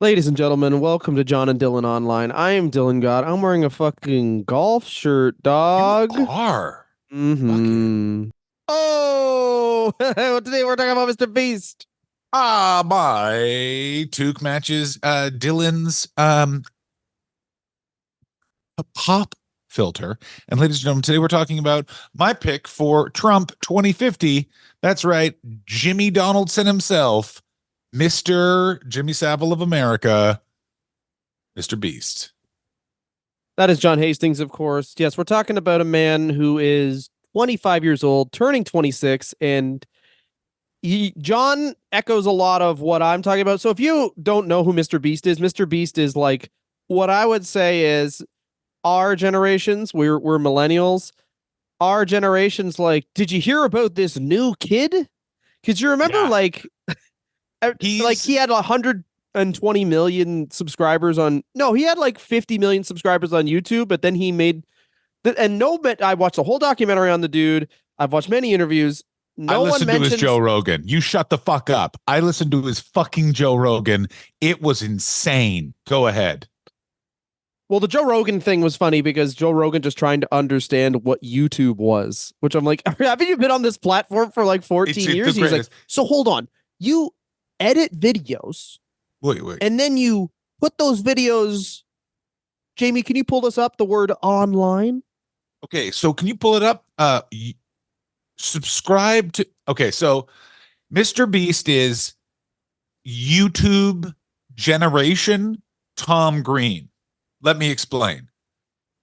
Ladies and gentlemen, welcome to John and Dylan Online. I am Dylan Gott. I'm wearing a fucking golf shirt, You dog. are fucking Mm-hmm. Oh, today we're talking about Mr. Beast. my Took matches Dylan's a pop filter. And ladies and gentlemen, today we're talking about my pick for Trump 2050. That's right, Jimmy Donaldson himself, Mr. Jimmy Savile of America, Mr. Beast. That is John Hastings, of course. Yes, we're talking about a man who is 25 years old, turning 26, and John echoes a lot of what I'm talking about. So if you don't know who Mr. Beast is, Mr. Beast is like what I would say is our generations. We're millennials. Our generation's like, did you hear about this new kid? Because you remember, Yeah. like He's he had 120 million subscribers on. No, he had like 50 million subscribers on YouTube, but then he made and no, but I watched the whole documentary on the dude. I've watched many interviews. I No one listened to his Joe mentions. Rogan. You shut the fuck up. I listened to his fucking Joe Rogan. It was insane. Go ahead. Well, the Joe Rogan thing was funny because Joe Rogan just trying to understand what YouTube was, which I'm like, haven't you been on this platform for like It's 14 the years? He's like, greatest. so hold on. You edit videos Wait. and then you put those videos. Jamie, can you pull this up? The word online. Okay, so can you pull it up? Subscribe to. Okay, so Mr. Beast is YouTube generation Tom Green. Let me explain.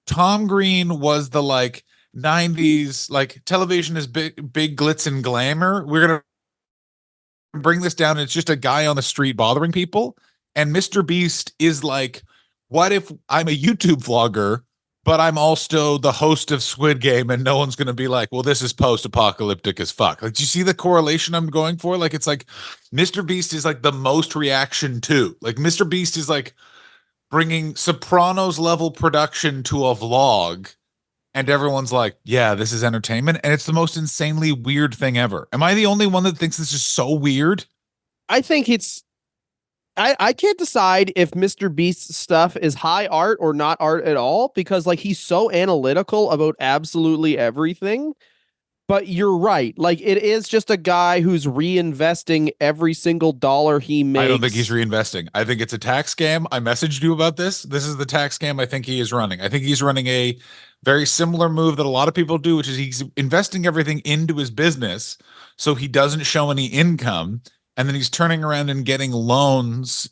Tom Green was the like 90s, like television is big glitz and glamour. We're gonna bring this down. It's just a guy on the street bothering people. And Mr. Beast is like, what if I'm a YouTube vlogger, but I'm also the host of Squid Game, and no one's going to be like, well, this is post apocalyptic as fuck. Like, do you see the correlation I'm going for? Like, it's like Mr. Beast is like the most reaction to. Like, Mr. Beast is like bringing Sopranos level production to a vlog, and everyone's like, yeah, this is entertainment. And it's the most insanely weird thing ever. Am I the only one that thinks this is so weird? I think it's I can't decide if Mr. Beast's stuff is high art or not art at all because like he's so analytical about absolutely everything. But you're right. Like it is just a guy who's reinvesting every single dollar he I don't think he's makes. reinvesting. I think it's a tax scam. I messaged you about this. This is the tax scam I think he is running. I think he's running a very similar move that a lot of people do, which is he's investing everything into his business so he doesn't show any income. And then he's turning around and getting loans,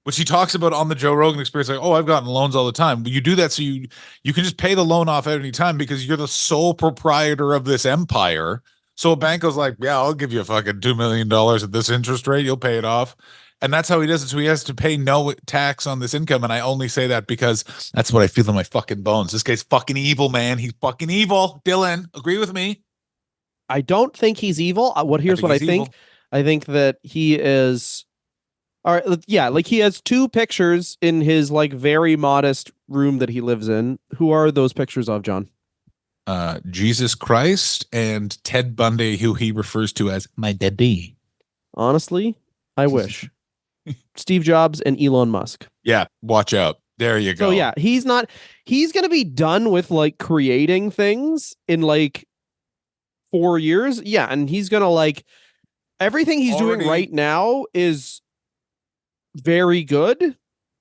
which he talks about on the Joe Rogan Experience. Like, oh, I've gotten loans all the time. But you do that so you can just pay the loan off at any time because you're the sole proprietor of this empire. So a bank was like, yeah, I'll give you a fucking $2 million at this interest rate. You'll pay it off. And that's how he does it. So he has to pay no tax on this income. And I only say that because that's what I feel in my fucking bones. This guy's fucking evil, man. He's fucking evil. Dylan, agree with me? I don't think he's evil. I Here's think what I he's think. evil. I think that he is all right. Yeah, like he has two pictures in his like very modest room that he lives in. Who are those pictures of, John? Jesus Christ and Ted Bundy, who he refers to as my daddy. Honestly, I wish. Steve Jobs and Elon Musk. Yeah, watch out. There you So go. yeah, he's going to be done with like creating things in like 4 years. Yeah, and he's going to like everything he's doing Already, right now is very good,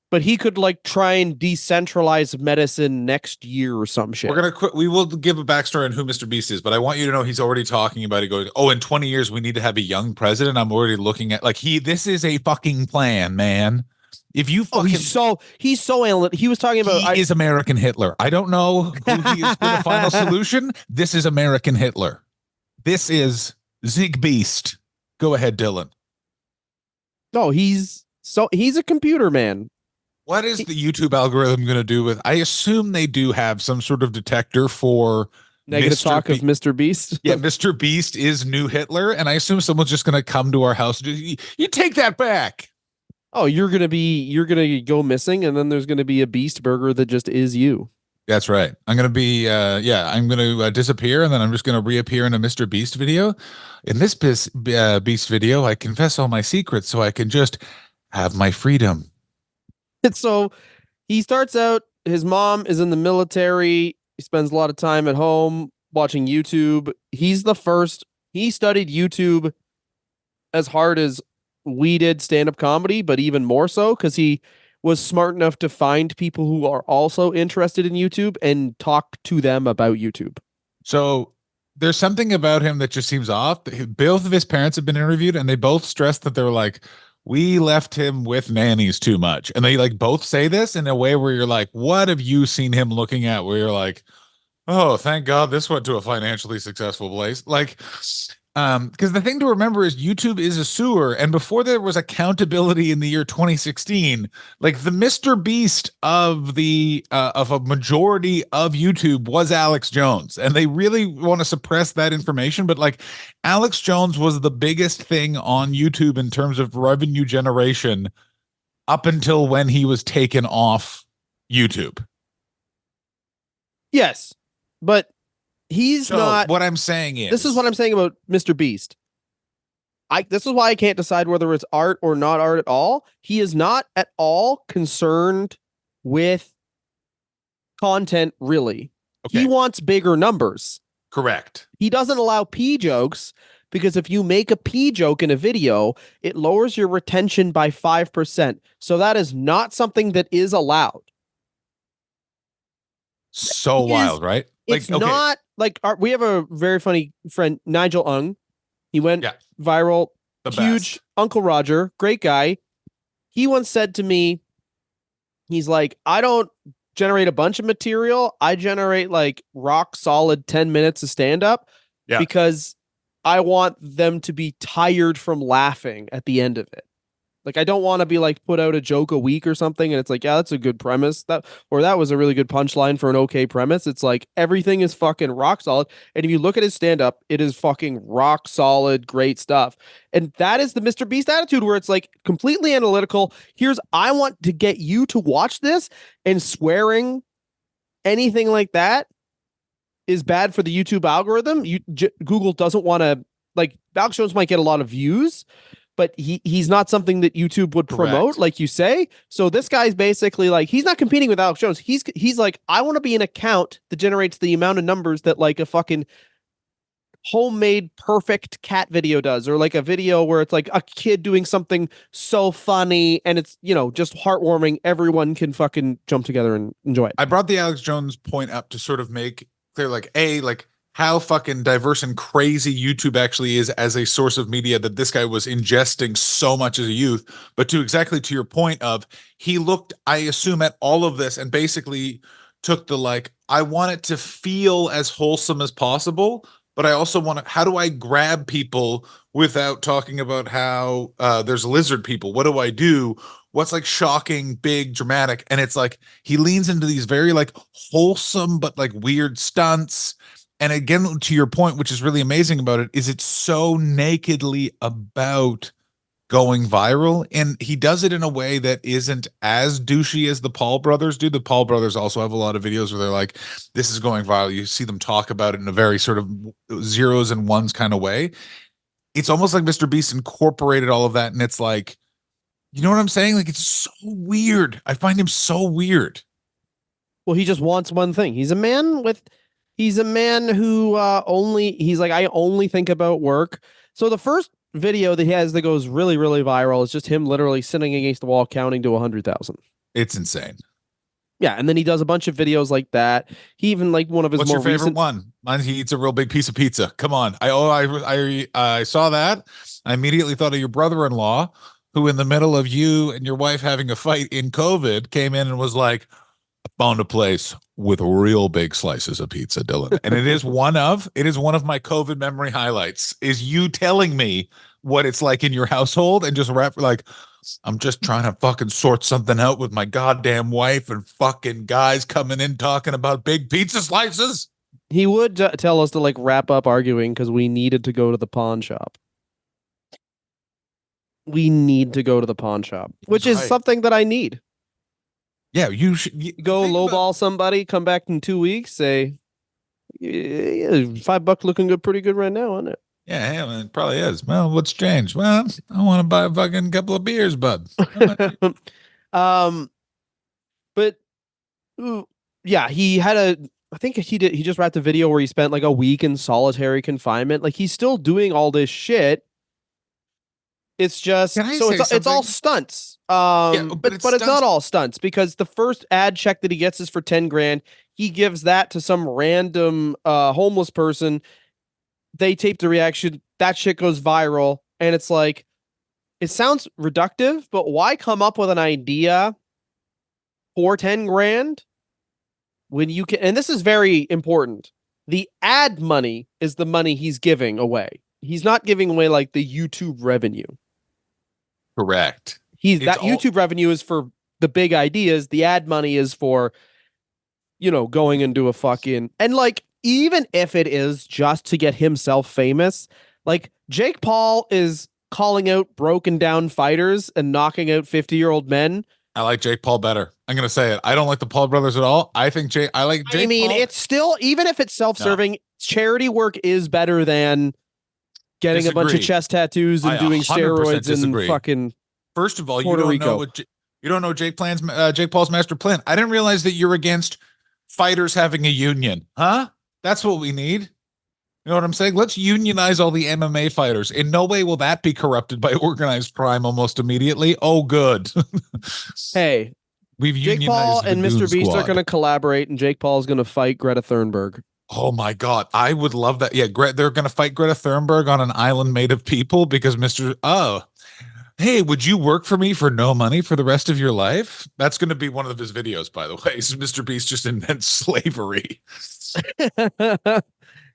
but he could like try and decentralize medicine next year or some we're shit. gonna quit. We will give a backstory on who Mr. Beast is, but I want you to know he's already talking about it. Going, oh, in 20 years we need to have a young president. I'm already looking at like he. This is a fucking plan, man. If you Oh, fucking, he's so analytical. He was talking about he is American Hitler. I don't know who he is for the final solution. This is American Hitler. This is Zig Beast. Go ahead, Dylan. No, he's a computer man. What is the YouTube algorithm going to do with? I assume they do have some sort of detector for Negative Mr. talk of Mr. Beast. Yeah, Mr. Beast is new Hitler, and I assume someone's just going to come to our house. You take that back. Oh, you're gonna go missing, and then there's gonna be a Beast Burger that just is you. That's right. I'm going to be, I'm going to disappear, and then I'm just going to reappear in a Mr. Beast video. In this Beast video, I confess all my secrets so I can just have my freedom. And so he starts out, his mom is in the military. He spends a lot of time at home watching YouTube. He studied YouTube as hard as we did stand up comedy, but even more so because he was smart enough to find people who are also interested in YouTube and talk to them about YouTube. So there's something about him that just seems off. Both of his parents have been interviewed, and they both stressed that they're like, we left him with nannies too much. And they like both say this in a way where you're like, what have you seen him looking at? Where you're like, oh, thank God this went to a financially successful place. Like, because the thing to remember is YouTube is a sewer, and before there was accountability in the year 2016, like the Mr. Beast of a majority of YouTube was Alex Jones, and they really want to suppress that information. But like, Alex Jones was the biggest thing on YouTube in terms of revenue generation up until when he was taken off YouTube. Yes, but he's So not. what I'm saying This is what I'm saying about Mr. Beast. This is why I can't decide whether it's art or not art at all. He is not at all concerned with content, really. Okay. He wants bigger numbers. Correct. He doesn't allow P jokes because if you make a P joke in a video, it lowers your retention by 5%. So that is not something that is allowed. So wild, right? It's not like we have a very funny friend, Nigel Ung. He went viral, huge best. Uncle Roger, great guy. He once said to me, he's like, I don't generate a bunch of material. I generate like rock solid 10 minutes of stand up because I want them to be tired from laughing at the end of it. Like, I don't want to be like put out a joke a week or something. And it's like, yeah, that's a good premise. That was a really good punchline for an okay premise. It's like everything is fucking rock solid. And if you look at his stand up, it is fucking rock solid, great stuff. And that is the Mr. Beast attitude where it's like completely analytical. I want to get you to watch this, and swearing, anything like that is bad for the YouTube algorithm. Google doesn't want to, like, Alex Jones might get a lot of views, but he's not something that YouTube would promote, correct, like you say. So this guy's basically like, he's not competing with Alex Jones. He's like, I want to be an account that generates the amount of numbers that like a fucking homemade perfect cat video does, or like a video where it's like a kid doing something so funny and it's, just heartwarming. Everyone can fucking jump together and enjoy it. I brought the Alex Jones point up to sort of make clear, like how fucking diverse and crazy YouTube actually is as a source of media, that this guy was ingesting so much as a youth. But to your point of, he looked, I assume, at all of this and basically took the like, I want it to feel as wholesome as possible, but I also want to, how do I grab people without talking about how there's lizard people? What do I do? What's like shocking, big, dramatic? And it's like, he leans into these very like wholesome, but like weird stunts. And again, to your point, which is really amazing about it, is it's so nakedly about going viral. And he does it in a way that isn't as douchey as the Paul brothers do. The Paul brothers also have a lot of videos where they're like, this is going viral. You see them talk about it in a very sort of zeros and ones kind of way. It's almost like Mr. Beast incorporated all of that. And it's like, you know what I'm saying? Like, it's so weird. I find him so weird. Well, he just wants one thing. He's a man who he's like, I only think about work. So the first video that he has that goes really, really viral is just him literally sitting against the wall counting to 100,000. It's insane. Yeah, and then he does a bunch of videos like that. He even, like, one of his What's your favorite one? Mine, he eats a real big piece of pizza. Come on. I saw that. I immediately thought of your brother-in-law, who in the middle of you and your wife having a fight in COVID came in and was like, I found a place with real big slices of pizza, Dylan. And it is one of my COVID memory highlights, is you telling me what it's like in your household and just like, I'm just trying to fucking sort something out with my goddamn wife, and fucking guys coming in talking about big pizza slices. He would tell us to like wrap up arguing because we needed to go to the pawn shop. We need to go to the pawn shop, which is something that I need. Yeah, you should go lowball somebody, come back in 2 weeks, say, yeah, $5 looking good, pretty good right now, isn't it? Yeah, it probably is. Well, what's changed? Well, I want to buy a fucking couple of beers, bud. Yeah, he had a. I think he did. He just wrapped a video where he spent like a week in solitary confinement. Like he's still doing all this shit. It's Can just I so say it's all something? stunts. Yeah, but it But it's not stunts. all stunts because the first ad check that he gets is for 10 grand. He gives that to some random homeless person. They tape the reaction. That shit goes viral, and it's like it sounds reductive, but why come up with an idea for 10 grand when you can? And this is very important. The ad money is the money he's giving away. He's not giving away like the YouTube revenue. Correct. He's It's that all YouTube revenue is for the big ideas. The ad money is for, going into a fucking, and like, even if it is just to get himself famous, like Jake Paul is calling out broken down fighters and knocking out 50-year-old men. I like Jake Paul better. I'm gonna say it. I don't like the Paul brothers at all. I like I Jake mean, Paul. it's still, even if it's self No, serving, charity work is better than getting a bunch of disagree. chest tattoos I and doing 100% steroids in disagree. fucking First of all, Puerto Rico. You don't know Jake Paul's master plan. I didn't realize that you're against fighters having a union, huh? That's what we need. You know what I'm saying? Let's unionize all the MMA fighters. In no way will that be corrupted by organized crime almost immediately. Oh, good. Hey, We've Jake Paul unionized the and Goon Mr. Beast are going Squad. to collaborate, and Jake Paul is going to fight Greta Thunberg. Oh my God. I would love that. Yeah, they're going to fight Greta Thunberg on an island made of people because hey, would you work for me for no money for the rest of your life? That's going to be one of his videos, by the way. So Mr. Beast just invents slavery.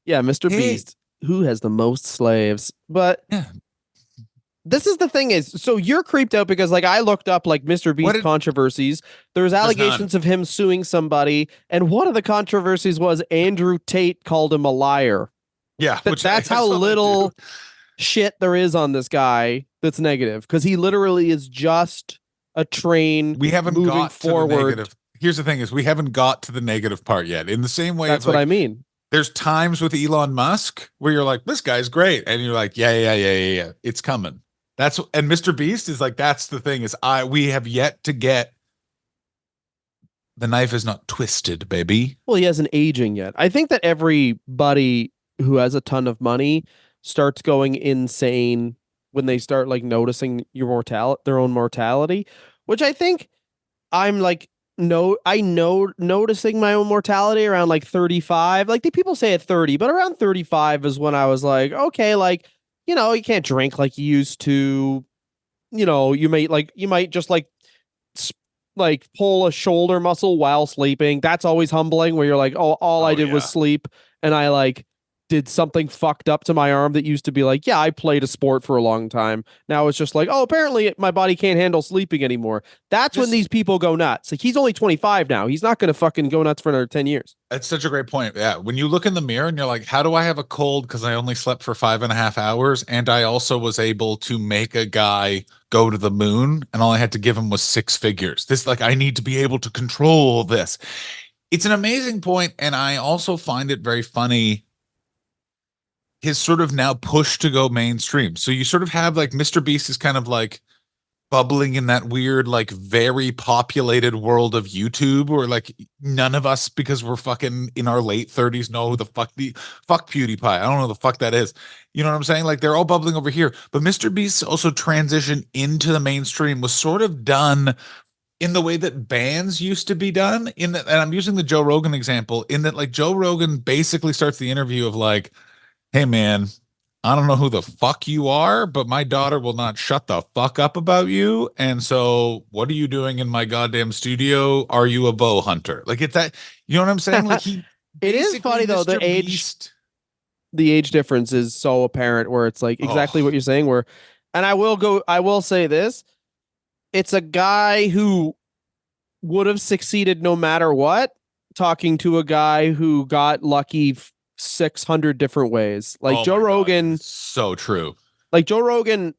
Yeah, Mr. Hey, Beast, who has the most slaves? But yeah. this is the thing is, so you're creeped out because like I looked up like Mr. What Beast did controversies. There's There's none. allegations of him suing somebody, and one of the controversies was Andrew Tate called him a liar. Yeah, which That's I how saw that too. little shit there is on this guy that's negative because he literally is just a train We haven't moving got to the forward. negative. Here's the thing is we haven't got to the negative part yet. In the same way of That's what I like mean. there's times with Elon Musk where you're like, this guy's great. And you're like, yeah. It's coming. And Mr. Beast is like, that's the thing is we have yet to get the knife is not twisted, baby. Well, he hasn't aging yet. I think that everybody who has a ton of money starts going insane when they start like noticing their own mortality, which I think I'm like, no, I know noticing my own mortality around like 35. Like the people say at 30, but around 35 is when I was like, okay, like, you can't drink like you used to. You might just like pull a shoulder muscle while sleeping. That's always humbling where you're like, oh, all I Oh did was yeah. sleep and I like did something fucked up to my arm that used to be like, yeah, I played a sport for a long time. Now it's just like, oh, apparently my body can't handle sleeping anymore. That's when This these people go nuts. Like he's only 25 now. He's not going to fucking go nuts for another 10 years. That's such a great point. Yeah. When you look in the mirror and you're like, how do I have a cold? Because I only slept for 5.5 hours. And I also was able to make a guy go to the moon. And all I had to give him was 6 figures. I need to be able to control this. It's an amazing point. And I also find it very funny his sort of now push to go mainstream. So you sort of have like Mr. Beast is kind of like bubbling in that weird, like very populated world of YouTube where like none of us, because we're fucking in our late 30s, know who the fuck PewDiePie. I don't know who the fuck that is. You know what I'm saying? Like they're all bubbling over here. But Mr. Beast's also transition into the mainstream was sort of done in the way that bands used to be done. And I'm using the Joe Rogan example, in that like Joe Rogan basically starts the interview of like, hey man, I don't know who the fuck you are, but my daughter will not shut the fuck up about you. And so, what are you doing in my goddamn studio? Are you a bow hunter? Like, it's that, you know what I'm saying? Like, he It is basically, funny though, Mr. Beast. the age difference is so apparent where it's like exactly what Oh, you're saying where, and I will say this, it's a guy who would have succeeded no matter what, talking to a guy who got lucky 600 different ways. oh my God. It's so true. Like Joe Rogan,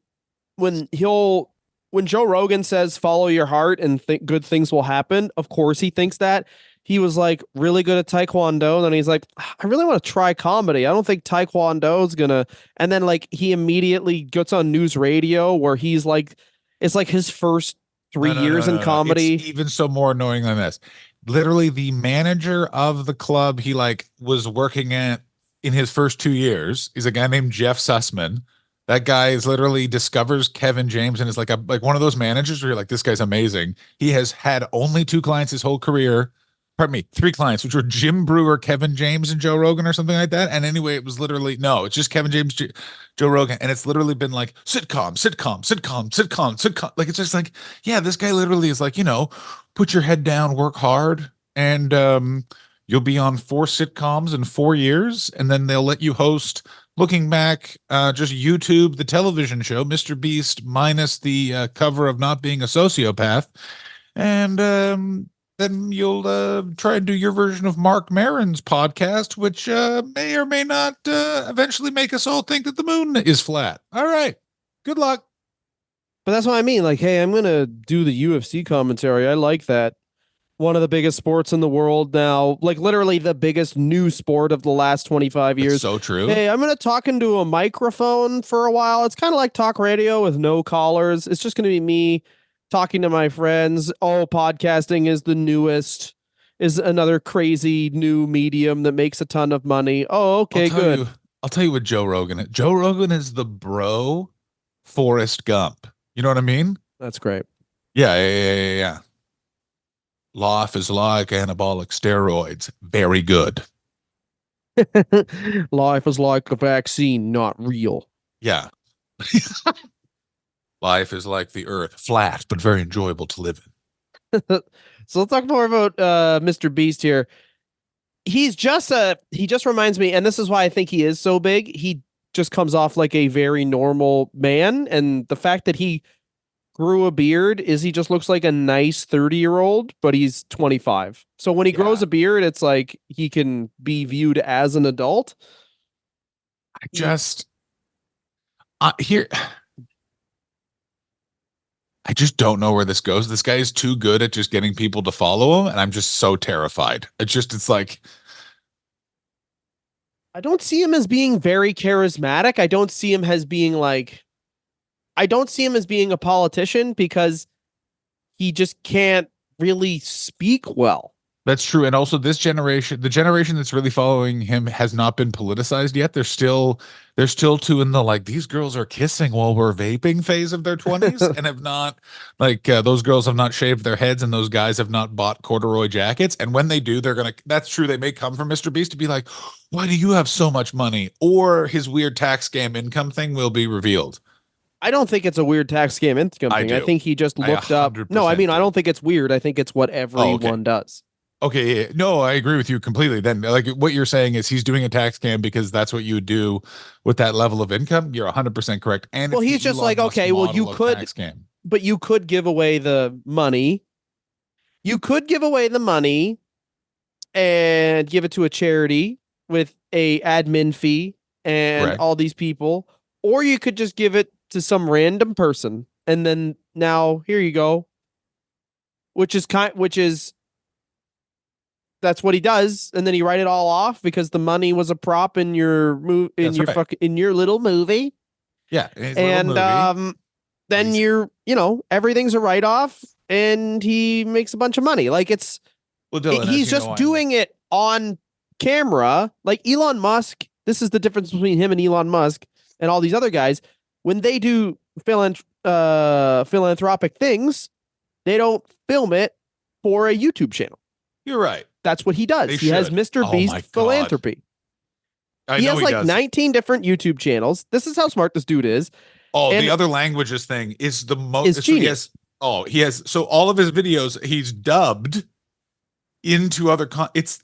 when Joe Rogan says follow your heart and think good things will happen, of course he thinks that. He was like really good at Taekwondo. And then he's like, I really want to try comedy. I don't think Taekwondo is gonna. And then like he immediately gets on news radio where he's like, it's like his first three No, no, no, years in no, no. It's comedy. even so more annoying than this. literally the manager of the club he like was working at in his first 2 years. He's a guy named Jeff Sussman. That guy is literally discovers Kevin James and is like one of those managers where you're like, this guy's amazing. He has had only two clients his whole career. Pardon me, three clients, which were Jim Brewer, Kevin James, and Joe Rogan or something like that. And anyway, it was literally no, it's just Kevin James, Joe Rogan, and it's literally been like sitcom. Like it's just like, yeah, this guy literally is like, put your head down, work hard, and you'll be on 4 sitcoms in 4 years, and then they'll let you host. Looking back, just YouTube, the television show, Mr. Beast, minus the cover of not being a sociopath, and then you'll try and do your version of Mark Maron's podcast, which may or may not eventually make us all think that the moon is flat. All right, good luck. But that's what I mean. Like, hey, I'm gonna do the UFC commentary. I like that. One of the biggest sports in the world now, like literally the biggest new sport of the last 25 years. It's so true. Hey, I'm going to talk into a microphone for a while. It's kind of like talk radio with no callers. It's just going to be me talking to my friends. Oh, podcasting is the newest, is another crazy new medium that makes a ton of money. Oh, okay, good. I'll tell you what Joe Rogan is. Joe Rogan is the bro Forrest Gump. You know what I mean? That's great. Yeah. Life is like anabolic steroids. Very good. Life is like a vaccine, not real. Yeah. Life is like the earth, flat, but very enjoyable to live in. So let's talk more about Mr. Beast here. He just reminds me, and this is why I think he is so big. He just comes off like a very normal man. And the fact that he grew a beard is he just looks like a nice 30-year-old, but he's 25. So when he grows a beard, it's like he can be viewed as an adult. I just don't know where this goes. This guy is too good at just getting people to follow him, and I'm just so terrified. It's like I don't see him as being very charismatic. I don't see him as being a politician because he just can't really speak well. That's true. And also the generation that's really following him has not been politicized yet. They're still too in the like, these girls are kissing while we're vaping phase of their 20s and have not those girls have not shaved their heads and those guys have not bought corduroy jackets. And when they do, that's true. They may come from Mr. Beast to be like, why do you have so much money? Or his weird tax scam income thing will be revealed. I don't think it's a weird tax scam income thing. I think he just looked up. No, I mean, I don't think it's weird. I think it's what everyone does. Okay. Yeah. No, I agree with you completely. Then like what you're saying is he's doing a tax scam because that's what you would do with that level of income. You're 100% correct. And well, he's just like, okay, well, you could, but you could give away the money. You could give away the money and give it to a charity with a admin fee and all these people, or you could just give it to some random person. And then now here you go, that's what he does, and then he write it all off because the money was a prop in your in your little movie. Yeah, and then everything's a write off, and he makes a bunch of money. Like he's just doing it on camera. Like Elon Musk. This is the difference between him and Elon Musk and all these other guys. When they do philanthropic things, they don't film it for a YouTube channel. You're right. That's what he does. He has Mr. Beast philanthropy. He has like 19 different YouTube channels. This is how smart this dude is. Oh, and the other languages thing is the most genius. He has so all of his videos he's dubbed into other it's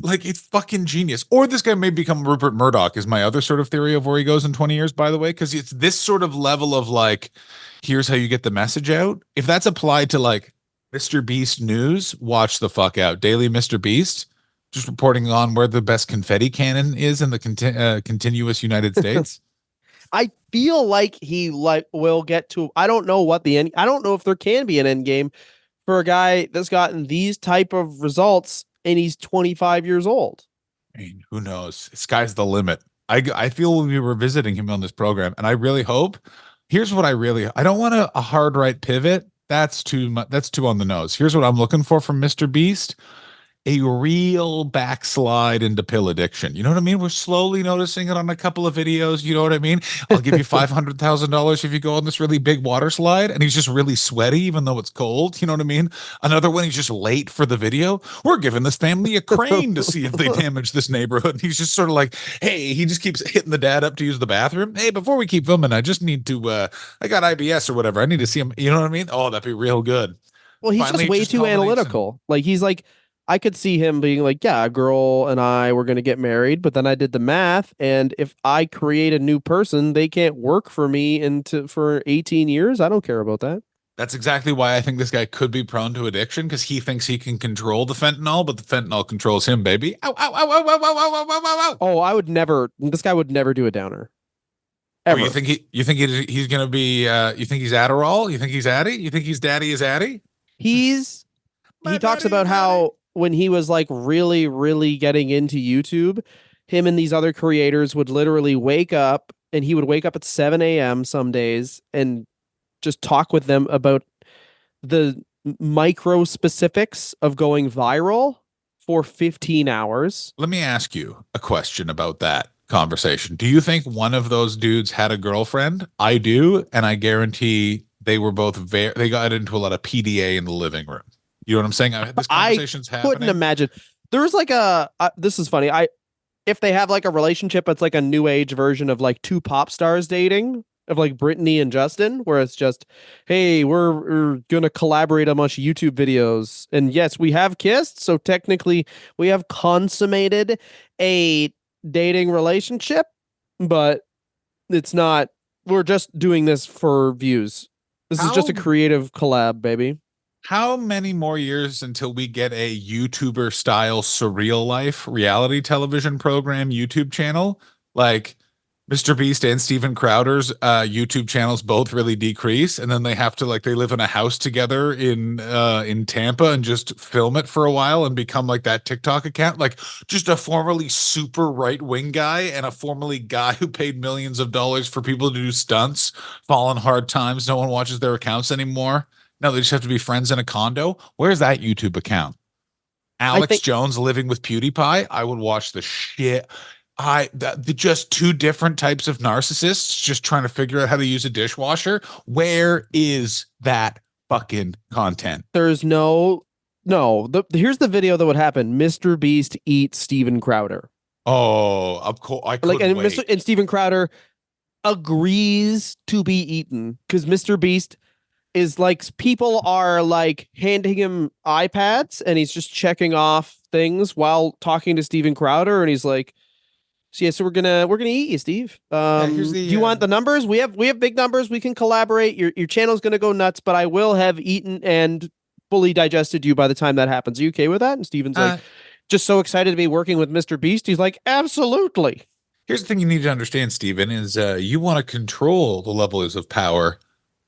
fucking genius. Or this guy may become Rupert Murdoch is my other sort of theory of where he goes in 20 years, by the way, because it's this sort of level of like, here's how you get the message out. If that's applied to like Mr. Beast news, watch the fuck out. Daily Mr. Beast, just reporting on where the best confetti cannon is in the continuous United States. I feel like he will get to. I don't know what the end. I don't know if there can be an end game for a guy that's gotten these type of results and he's 25 years old. I mean, who knows? Sky's the limit. I feel we'll be revisiting him on this program, and I really hope. Here's what I don't want a hard right pivot. That's too much. That's too on the nose. Here's what I'm looking for from Mr. Beast. a real backslide into pill addiction. You know what I mean? We're slowly noticing it on a couple of videos. You know what I mean? I'll give you $500,000 if you go on this really big water slide. And he's just really sweaty, even though it's cold. You know what I mean? Another one, he's just late for the video. We're giving this family a crane to see if they damage this neighborhood. And he's just sort of like, hey, he just keeps hitting the dad up to use the bathroom. Hey, before we keep filming, I just need to, I got IBS or whatever. I need to see him. You know what I mean? Oh, that'd be real good. Well, he's just Finally, it way just too culminates in analytical. Like he's like, I could see him being like, yeah, a girl and I were going to get married, but then I did the math, and if I create a new person, they can't work for me for 18 years. I don't care about that. That's exactly why I think this guy could be prone to addiction because he thinks he can control the fentanyl, but the fentanyl controls him, baby. Ow, ow, ow, ow, ow, ow, ow, ow, ow, ow. Oh, I would never. This guy would never do a downer Oh, ever. you think he's gonna be you think he's Adderall? You think he's Addy? You think he's Daddy is Addy? He's My he talks daddy about is Addy. how when he was like really, really getting into YouTube, him and these other creators would literally wake up, and he would wake up at 7 a.m. some days and just talk with them about the micro specifics of going viral for 15 hours. Let me ask you a question about that conversation. Do you think one of those dudes had a girlfriend? I do, and I guarantee they were both they got into a lot of PDA in the living room. You know what I'm saying? This I conversation's couldn't happening. imagine. There's like this is funny. If they have like a relationship, it's like a new age version of like two pop stars dating, of like Brittany and Justin, where it's just, hey, we're gonna collaborate on a bunch of YouTube videos. And yes, we have kissed, so technically we have consummated a dating relationship, but it's not, we're just doing this for views. This is just a How creative collab, baby. how many more years until we get a YouTuber style surreal life reality television program YouTube channel? Like Mr. Beast and Steven Crowder's YouTube channels both really decrease, and then they have to like they live in a house together in Tampa and just film it for a while and become like that TikTok account, like just a formerly super right wing guy and a formerly guy who paid millions of dollars for people to do stunts, fall on hard times. No one watches their accounts anymore. Now they just have to be friends in a condo. Where's that YouTube account? I Alex think Jones living with PewDiePie. I would watch the shit. Just two different types of narcissists just trying to figure out how to use a dishwasher. Where is that fucking content? there's no. Here's the video that would happen. Mr. Beast eats Steven Crowder. Oh, of course. I Like, couldn't wait. And Steven Crowder agrees to be eaten because Mr. Beast is like, people are like handing him iPads and he's just checking off things while talking to Steven Crowder, and he's like, so yeah, so we're gonna eat you, Steve. Yeah, here's Do the you want the numbers? We have big numbers. We can collaborate. Your channel's gonna go nuts, but I will have eaten and fully digested you by the time that happens. Are you okay with that? And Steven's like, uh just so excited to be working with Mr. Beast. He's like, absolutely. here's the thing you need to understand, Steven, is you want to control the levels of power.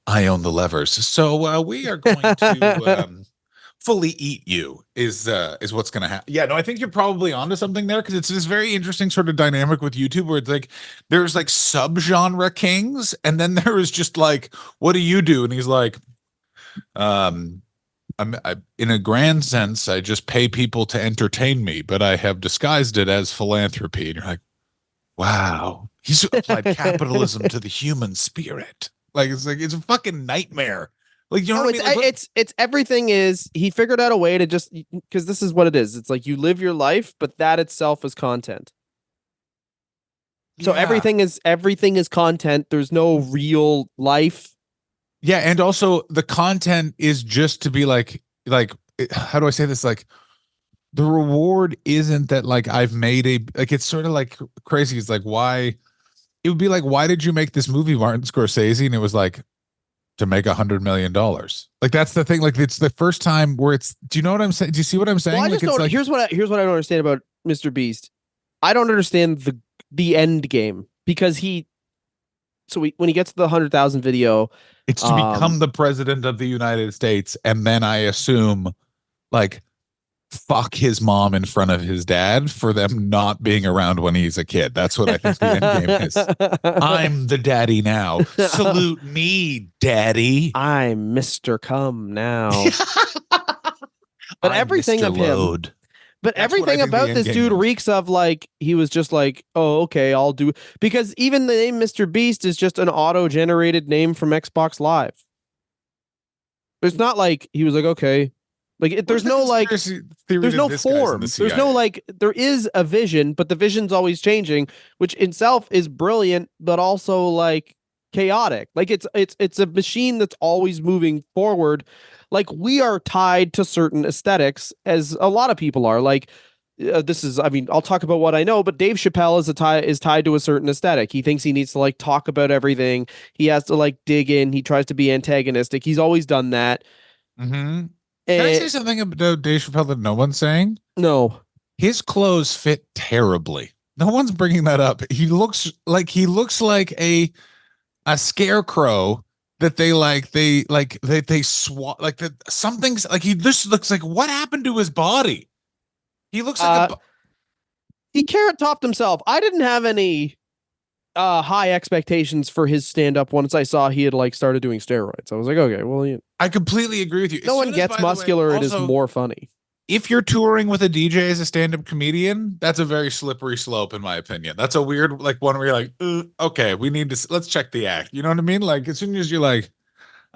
I own the levers. So we are going to fully eat you is what's going to happen. Yeah, no, I think you're probably onto something there because it's this very interesting sort of dynamic with YouTube where it's like there's like subgenre kings, and then there is just like, what do you do? And he's like, um, in a grand sense, I just pay people to entertain me, but I have disguised it as philanthropy. And you're like, wow, he's applied capitalism to the human spirit. Like it's a fucking nightmare. Like you know No, what I mean? Like, it's everything is, he figured out a way to just, because this is what it is. It's like you live your life, but that itself is content. So yeah, everything is content. There's no real life. yeah, and also the content is just to be like how do I say this? Like the reward isn't that like I've made a like it's sort of like crazy. It's like why it would be like why did you make this movie, Martin Scorsese? And it was like to make $100 million. Like that's the thing. Like it's the first time where it's. Do you know what I'm saying? Do you see what I'm Well, saying? I Like just it's don't. like Here's what I don't understand about Mr. Beast. I don't understand the end game, because when he gets to the 100,000 video, it's to um, become the president of the United States, and then I assume like fuck his mom in front of his dad for them not being around when he's a kid. That's what I think the end game is. I'm the daddy now. Salute me, daddy. I'm Mr. Come now. But I'm everything Mr. of him, Load. But That's what I everything think the about end this game dude is. reeks of like he was just like, oh, okay, I'll do, because even the name Mr. Beast is just an auto-generated name from Xbox Live. It's not like he was like, okay, like Where's the conspiracy theory there's that no this guy's in the form. There's no CIA? like there is a vision, but the vision's always changing, which itself is brilliant, but also like chaotic. Like it's a machine that's always moving forward. Like we are tied to certain aesthetics, as a lot of people are. Like this is, I mean, I'll talk about what I know, but Dave Chappelle is tied to a certain aesthetic. He thinks he needs to like talk about everything. He has to like dig in. He tries to be antagonistic. He's always done that. Mm-hmm. Can I And say something about Dave Chappelle that no one's saying? no, His clothes fit terribly. No one's bringing that up. He looks like a scarecrow that they swat like that something's like he just looks like what happened to his body? He looks like uh, he carrot topped himself. I didn't have any high expectations for his stand up once I saw he had like started doing steroids. I was like, okay, well, I completely agree with you. no As one soon as, gets by the way, muscular. It is also, more funny. if you're touring with a DJ as a stand-up comedian, that's a very slippery slope, in my opinion. That's a weird, like, one where you're like, okay, we need to let's check the act. You know what I mean? Like, as soon as you're like,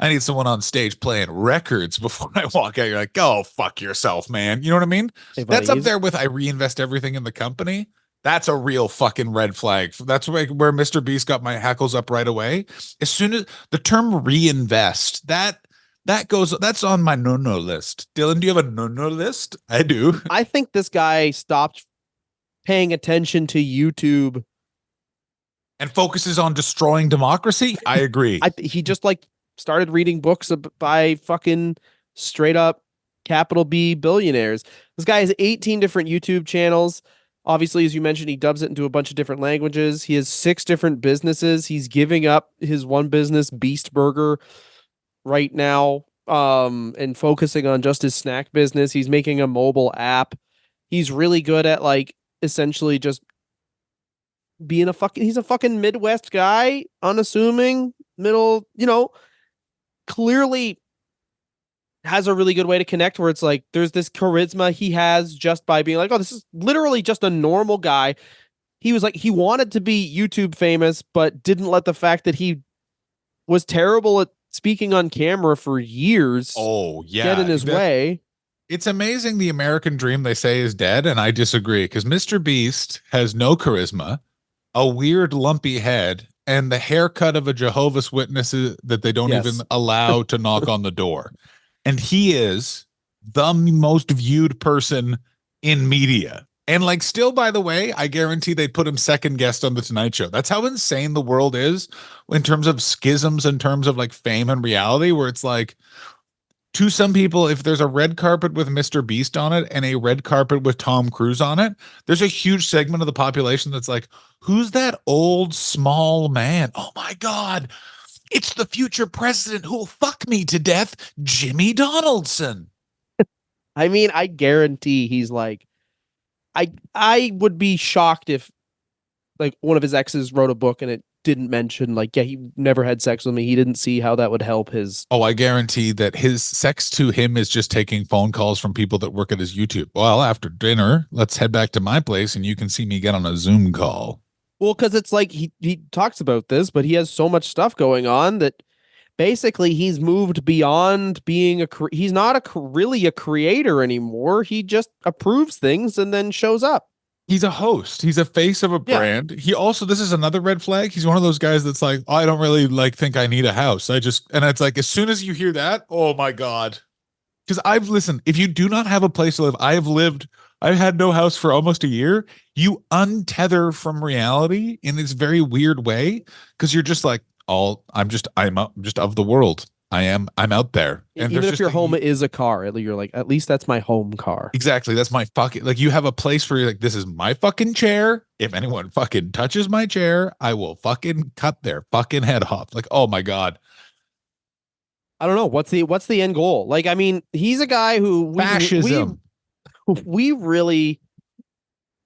I need someone on stage playing records before I walk out, you're like, go fuck yourself, man. You know what I mean? Hey, That's buddy, up there with I reinvest everything in the company. That's a real fucking red flag. That's where Mr. Beast got my hackles up right away. As soon as the term reinvest, that's on my no list. Dylan, do you have a no list? I do. I think this guy stopped paying attention to YouTube. And focuses on destroying democracy. I agree. He just like started reading books by fucking straight up capital B billionaires. This guy has 18 different YouTube channels. Obviously, as you mentioned, he dubs it into a bunch of different languages. He has 6 different businesses. He's giving up his one business, Beast Burger, right now, and focusing on just his snack business. He's making a mobile app. He's really good at like essentially just being he's a fucking Midwest guy, unassuming, middle, clearly has a really good way to connect where it's like there's this charisma he has just by being like, oh, this is literally just a normal guy. He was like, he wanted to be YouTube famous, but didn't let the fact that he was terrible at speaking on camera for years Oh get in yeah, his way. it's amazing the American dream they say is dead, and I disagree because Mr. Beast has no charisma, a weird lumpy head, and the haircut of a Jehovah's Witnesses that they don't even Yes. allow to knock on the door. And he is the most viewed person in media. And like still, by the way, I guarantee they'd put him second guest on the Tonight Show. That's how insane the world is in terms of schisms, in terms of like fame and reality, where it's like to some people, if there's a red carpet with Mr. Beast on it and a red carpet with Tom Cruise on it, there's a huge segment of the population that's like, who's that old small man? Oh my God, it's the future president who'll fuck me to death, Jimmy Donaldson. I mean, I guarantee he's like, I would be shocked if like one of his exes wrote a book and it didn't mention like, yeah, he never had sex with me. He didn't see how that would help his. Oh, I guarantee that his sex to him is just taking phone calls from people that work at his YouTube. Well, after dinner, let's head back to my place and you can see me get on a Zoom call. Well, because it's like he talks about this, but he has so much stuff going on that basically he's moved beyond being he's not really a creator anymore. He just approves things and then shows up. He's a host. He's a face of a Yeah. brand. He also, this is another red flag. He's one of those guys that's like, oh, I don't really like think I need a house. And it's like, as soon as you hear that, oh my God. Because listened, if you do not have a place to live, I've had no house for almost a year. You untether from reality in this very weird way. Cause you're just like, I'm just of the world. I'm out there. And Even there's if your just home is a car, you're like, at least that's my home car. exactly. That's my fucking, like, you have a place where you're like, this is my fucking chair. If anyone fucking touches my chair, I will fucking cut their fucking head off. Like, oh my God. I don't know what's the end goal. Like, I mean, he's a guy who Fascism. we really,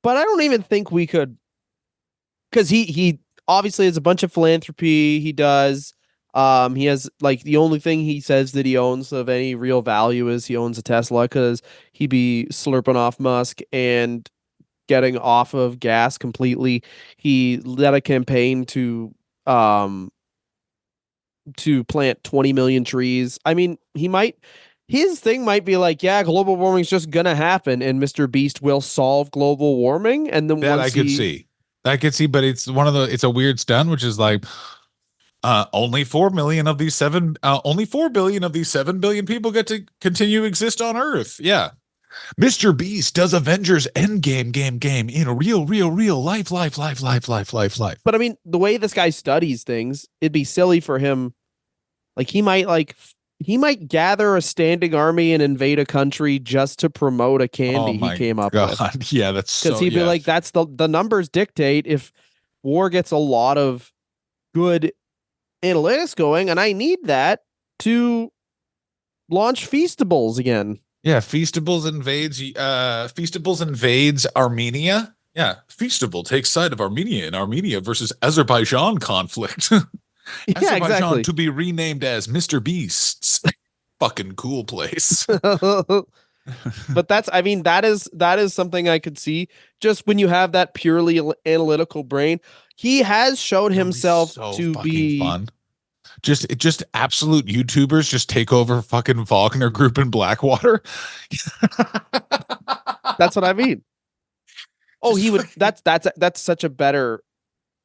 but I don't even think we could, because he obviously has a bunch of philanthropy. He does. He has like the only thing he says that he owns of any real value is he owns a Tesla because he'd be slurping off Musk and getting off of gas completely. He led a campaign um to plant 20 million trees. I mean, his thing might be like, yeah, global warming's just gonna happen and Mr. Beast will solve global warming. And then That I once could he see. I could see, but it's a weird stunt, which is like only 4 million of these only 4 billion of these 7 billion people get to continue to exist on Earth. Yeah. Mr. Beast does Avengers Endgame game in a real life. but I mean, the way this guy studies things, it'd be silly for him. He might gather a standing army and invade a country just to promote a Oh candy he my came up with. God. Yeah, that's Because so he'd be yeah. like, that's the numbers dictate if war gets a lot of good analytics going, and I need that to launch Feastables again. Yeah, Feastables invades Armenia. Yeah, Feastable takes side of Armenia in Armenia versus Azerbaijan conflict. Yeah, Azerbaijan exactly. to be renamed as Mr. Beast's fucking cool place. But I mean, that is something I could see just when you have that purely analytical brain. He has shown That would be himself so to fucking be. fun. Just absolute YouTubers just take over fucking Wagner Group in Blackwater. That's what I mean. Oh, Just he would. fucking That's such a better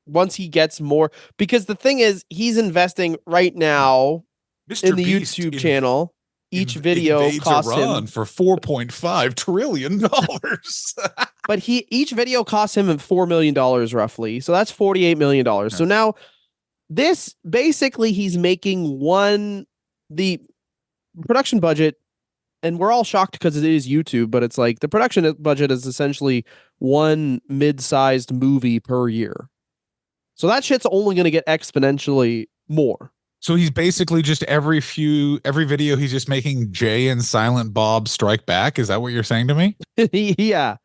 once he gets more, because the thing is he's investing right now in Mr. the Beast YouTube channel. Each video invades costs Iran him, for $4.5 trillion. but each video costs him $4 million roughly. So that's $48 million. Yeah. So now this basically he's making the production budget, and we're all shocked because it is YouTube, but it's like the production budget is essentially one mid-sized movie per year. So that shit's only going to get exponentially more. So he's basically just every video he's just making Jay and Silent Bob Strike Back. Is that what you're saying to me? Yeah.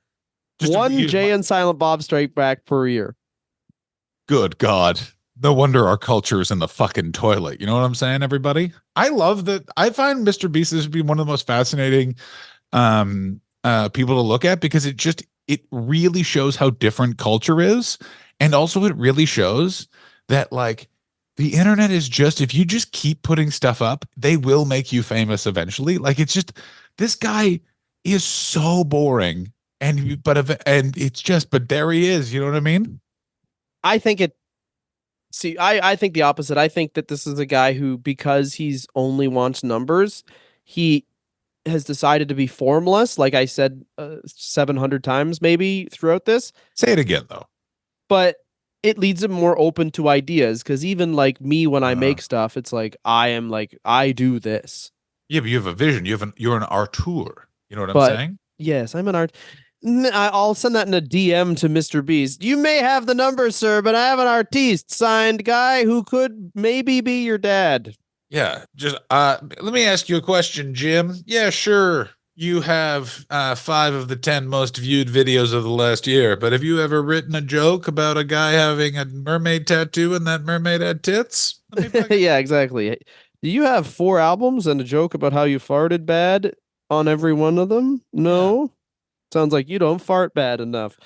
Just One Jay and Silent Bob Strike Back per year. good God. No wonder our culture is in the fucking toilet. You know what I'm saying, everybody? I love that. I find Mr. Beast to be one of the most fascinating people to look at because it really shows how different culture is. And also it really shows that like the internet is just if you just keep putting stuff up, they will make you famous eventually. Like it's just this guy is so boring and it's just but there he is, you know what I mean? I think it See, I think the opposite. I think that this is a guy who, because he's only wants numbers, he has decided to be formless, like I said 700 times maybe throughout this. Say it again though. But it leads him more open to ideas, because even like me, when I make stuff, it's like I do this. Yeah, but you have a vision. You're an artur. You know what I'm But saying? yes, I'm an art. I'll send that in a DM to Mr. Beast. You may have the numbers, sir, but I have an artiste signed guy who could maybe be your dad. Yeah. Just let me ask you a question, Jim. Yeah, sure. You have 5 of the 10 most viewed videos of the last year, but have you ever written a joke about a guy having a mermaid tattoo and that mermaid had tits? Yeah, exactly. Do you have 4 albums and a joke about how you farted bad on every one of them? No. Sounds like you don't fart bad enough.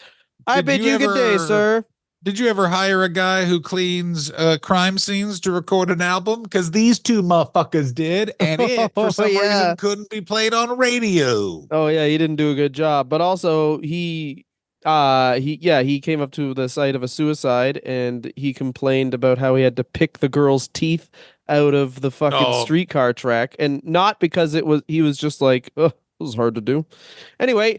I Did bid you you good day, ever sir. did you ever hire a guy who cleans crime scenes to record an album? Because these two motherfuckers did, and it for Oh some yeah. reason couldn't be played on radio. Oh yeah, he didn't do a good job. But also he came up to the site of a suicide and he complained about how he had to pick the girl's teeth out of the fucking Oh, streetcar track, and not because he was just like, oh, it was hard to do. Anyway,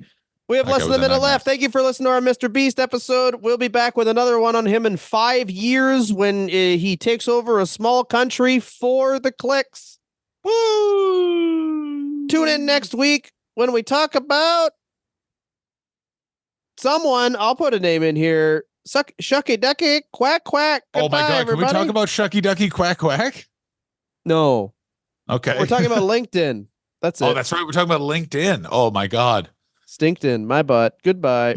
we have that less guy than was a a minute nightmare. left. Thank you for listening to our Mr. Beast episode. We'll be back with another one on him in 5 years when he takes over a small country for the clicks. Woo! Tune in next week when we talk about someone. I'll put a name in here. Shucky Ducky Quack Quack. Oh my Goodbye, God! Can we everybody. talk about Shucky Ducky Quack Quack? No, Okay. we're talking about LinkedIn. That's Oh, it. that's right. We're talking about LinkedIn. Oh my God. Stinked in my butt. Goodbye.